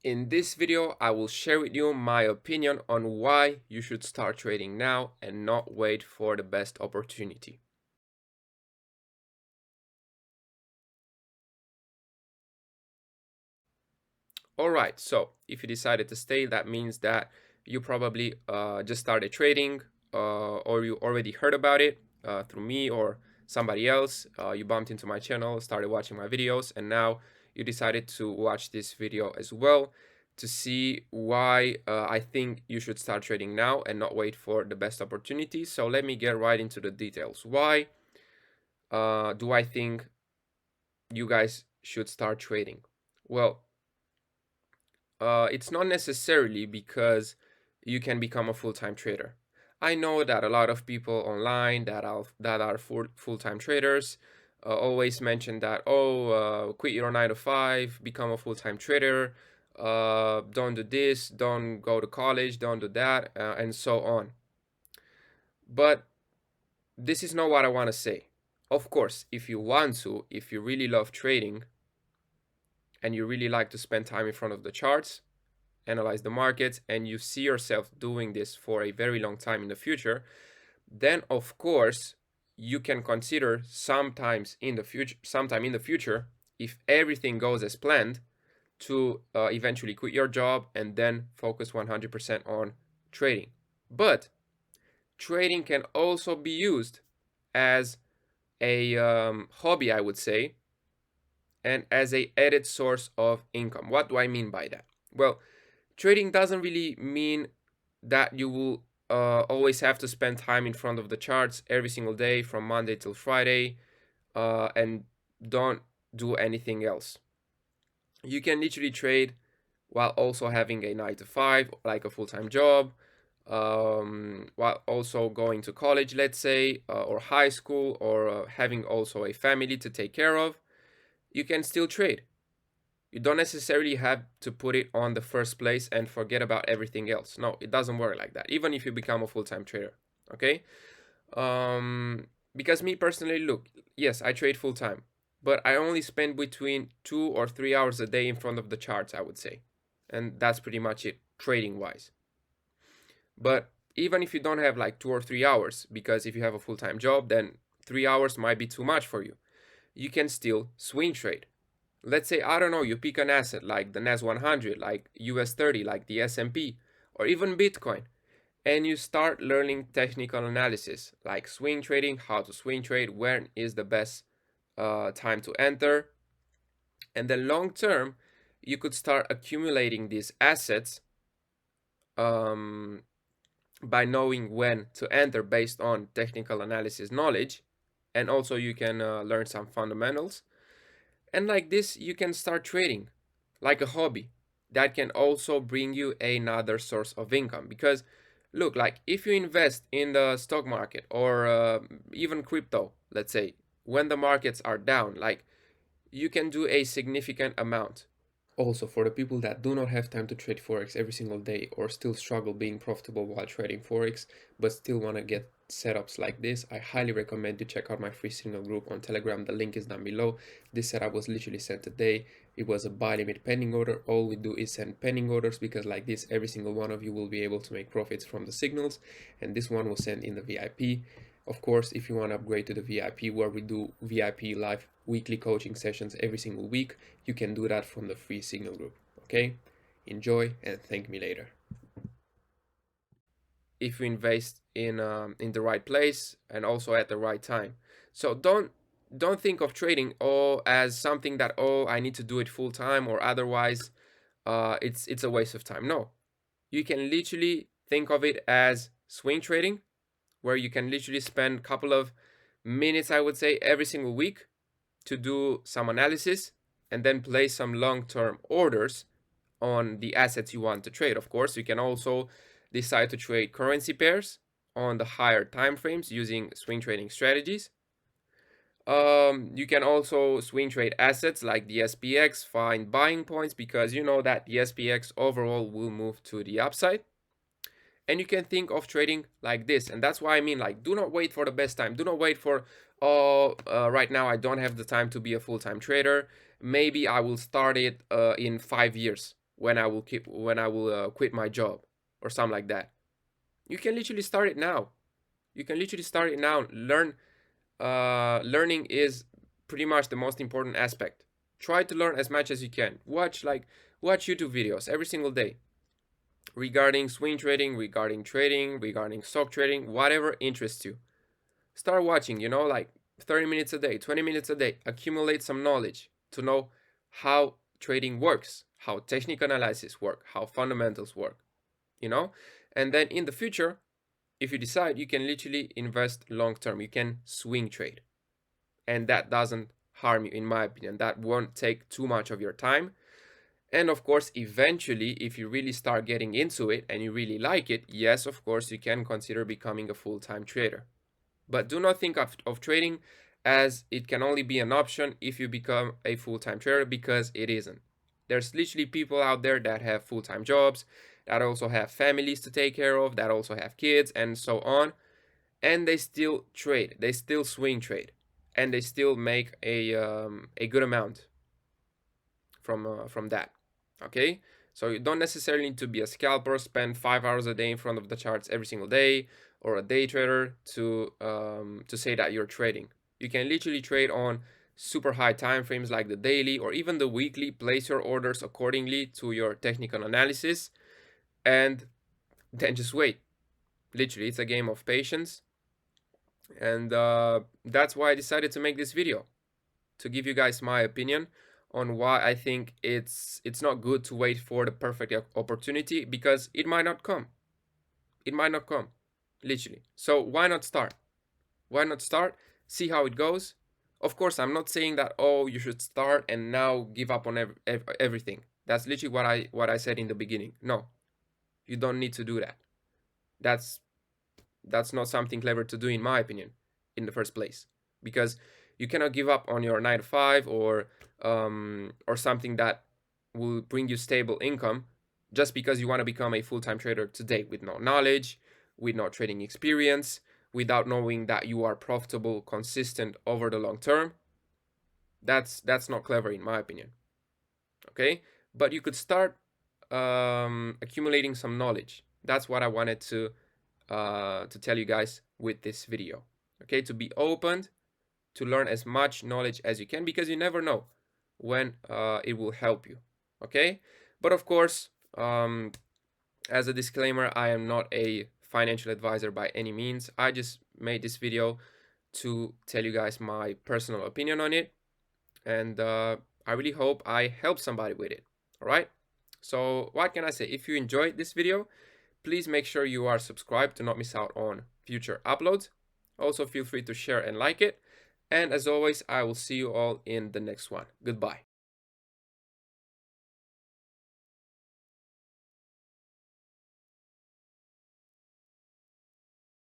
In this video, I will share with you my opinion on why you should start trading now and not wait for the best opportunity. Alright, so if you decided to stay, that means that you probably just started trading or you already heard about it through me or somebody else. You bumped into my channel, started watching my videos, and now you decided to watch this video as well to see why I think you should start trading now and not wait for the best opportunity. So let me get right into the details. Why do I think you guys should start trading? Well, it's not necessarily because you can become a full-time trader. I know that a lot of people online that are full-time traders always mention that, quit your 9 to 5, become a full-time trader, don't do this, don't go to college, don't do that, and so on. But this is not what I want to say. Of course, if you want to, if you really love trading and you really like to spend time in front of the charts, analyze the markets, and you see yourself doing this for a very long time in the future, then of course you can consider sometime in the future, if everything goes as planned, to eventually quit your job and then focus 100% on trading. But trading can also be used as a hobby, I would say, and as a added source of income. What do I mean by that? Well, trading doesn't really mean that you will always have to spend time in front of the charts every single day from Monday till Friday and don't do anything else. You can literally trade while also having a 9 to 5, like a full-time job, while also going to college, let's say, or high school, or having also a family to take care of. You can still trade. You don't necessarily have to put it on the first place and forget about everything else. No, it doesn't work like that, even if you become a full-time trader. Okay? Because me personally, look, yes, I trade full-time, but I only spend between 2 or 3 hours a day in front of the charts, I would say. And that's pretty much it, trading-wise. But even if you don't have like 2 or 3 hours, because if you have a full-time job, then 3 hours might be too much for you. You can still swing trade. Let's say, I don't know, you pick an asset like the NAS 100, like US 30, like the S&P, or even Bitcoin, and you start learning technical analysis, like swing trading, how to swing trade, when is the best time to enter. And then long term, you could start accumulating these assets by knowing when to enter based on technical analysis knowledge. And also you can learn some fundamentals. And like this, you can start trading like a hobby that can also bring you another source of income. Because look, like if you invest in the stock market or even crypto, let's say, when the markets are down, like you can do a significant amount. Also, for the people that do not have time to trade Forex every single day or still struggle being profitable while trading Forex, but still want to get setups like this, I highly recommend you check out my free signal group on Telegram. The link is down below. This setup was literally sent today. It was a buy limit pending order. All we do is send pending orders, because like this, every single one of you will be able to make profits from the signals, and this one will send in the VIP. Of course, if you want to upgrade to the VIP, where we do VIP live weekly coaching sessions every single week, you can do that from the free signal group. Okay, enjoy and thank me later. If you invest in the right place and also at the right time. So don't think of trading as something that, I need to do it full time, or otherwise it's a waste of time. No, you can literally think of it as swing trading, where you can literally spend a couple of minutes, I would say, every single week to do some analysis and then place some long-term orders on the assets you want to trade. Of course, you can also decide to trade currency pairs on the higher time frames using swing trading strategies. You can also swing trade assets like the SPX, find buying points, because you know that the SPX overall will move to the upside. And you can think of trading like this, and that's why I mean, like, do not wait for the best time. Do not wait for, right now I don't have the time to be a full-time trader, maybe I will start it in 5 years. when I will quit my job or something like that. You can literally start it now. You can literally start it now. Learning is pretty much the most important aspect. Try to learn as much as you can. Watch YouTube videos every single day regarding swing trading, regarding trading, regarding stock trading, whatever interests you. Start watching, like 30 minutes a day, 20 minutes a day. Accumulate some knowledge to know how trading works, how technical analysis work, how fundamentals work, you know? And then in the future, if you decide, you can literally invest long term. You can swing trade. And that doesn't harm you, in my opinion. That won't take too much of your time. And of course, eventually, if you really start getting into it and you really like it, yes, of course, you can consider becoming a full-time trader. But do not think of trading as it can only be an option if you become a full-time trader, because it isn't. There's literally people out there that have full-time jobs, that also have families to take care of, that also have kids and so on, and they still trade. They still swing trade, and they still make a good amount from that. Okay, so you don't necessarily need to be a scalper, spend 5 hours a day in front of the charts every single day, or a day trader to say that you're trading. You can literally trade on super high time frames like the daily or even the weekly. Place your orders accordingly to your technical analysis, and then just wait. Literally, it's a game of patience, and that's why I decided to make this video, to give you guys my opinion on why I think it's not good to wait for the perfect opportunity, because it might not come. It might not come, literally. So why not start? Why not start? See how it goes. Of course, I'm not saying that, oh, you should start and now give up on everything. That's literally what I said in the beginning. No, you don't need to do that. That's not something clever to do, in my opinion, in the first place, because you cannot give up on your 9 to 5 or something that will bring you stable income just because you want to become a full-time trader today with no knowledge, with no trading experience, without knowing that you are profitable, consistent over the long term. That's not clever, in my opinion. Okay, but you could start accumulating some knowledge. That's what I wanted to tell you guys with this video. Okay, to be open to learn as much knowledge as you can, because you never know when it will help you. Okay, but of course, as a disclaimer, I am not a financial advisor by any means. I just made this video to tell you guys my personal opinion on it, and I really hope I help somebody with it. All right, so what can I say? If you enjoyed this video, please make sure you are subscribed to not miss out on future uploads. Also, feel free to share and like it. And as always, I will see you all in the next one. Goodbye.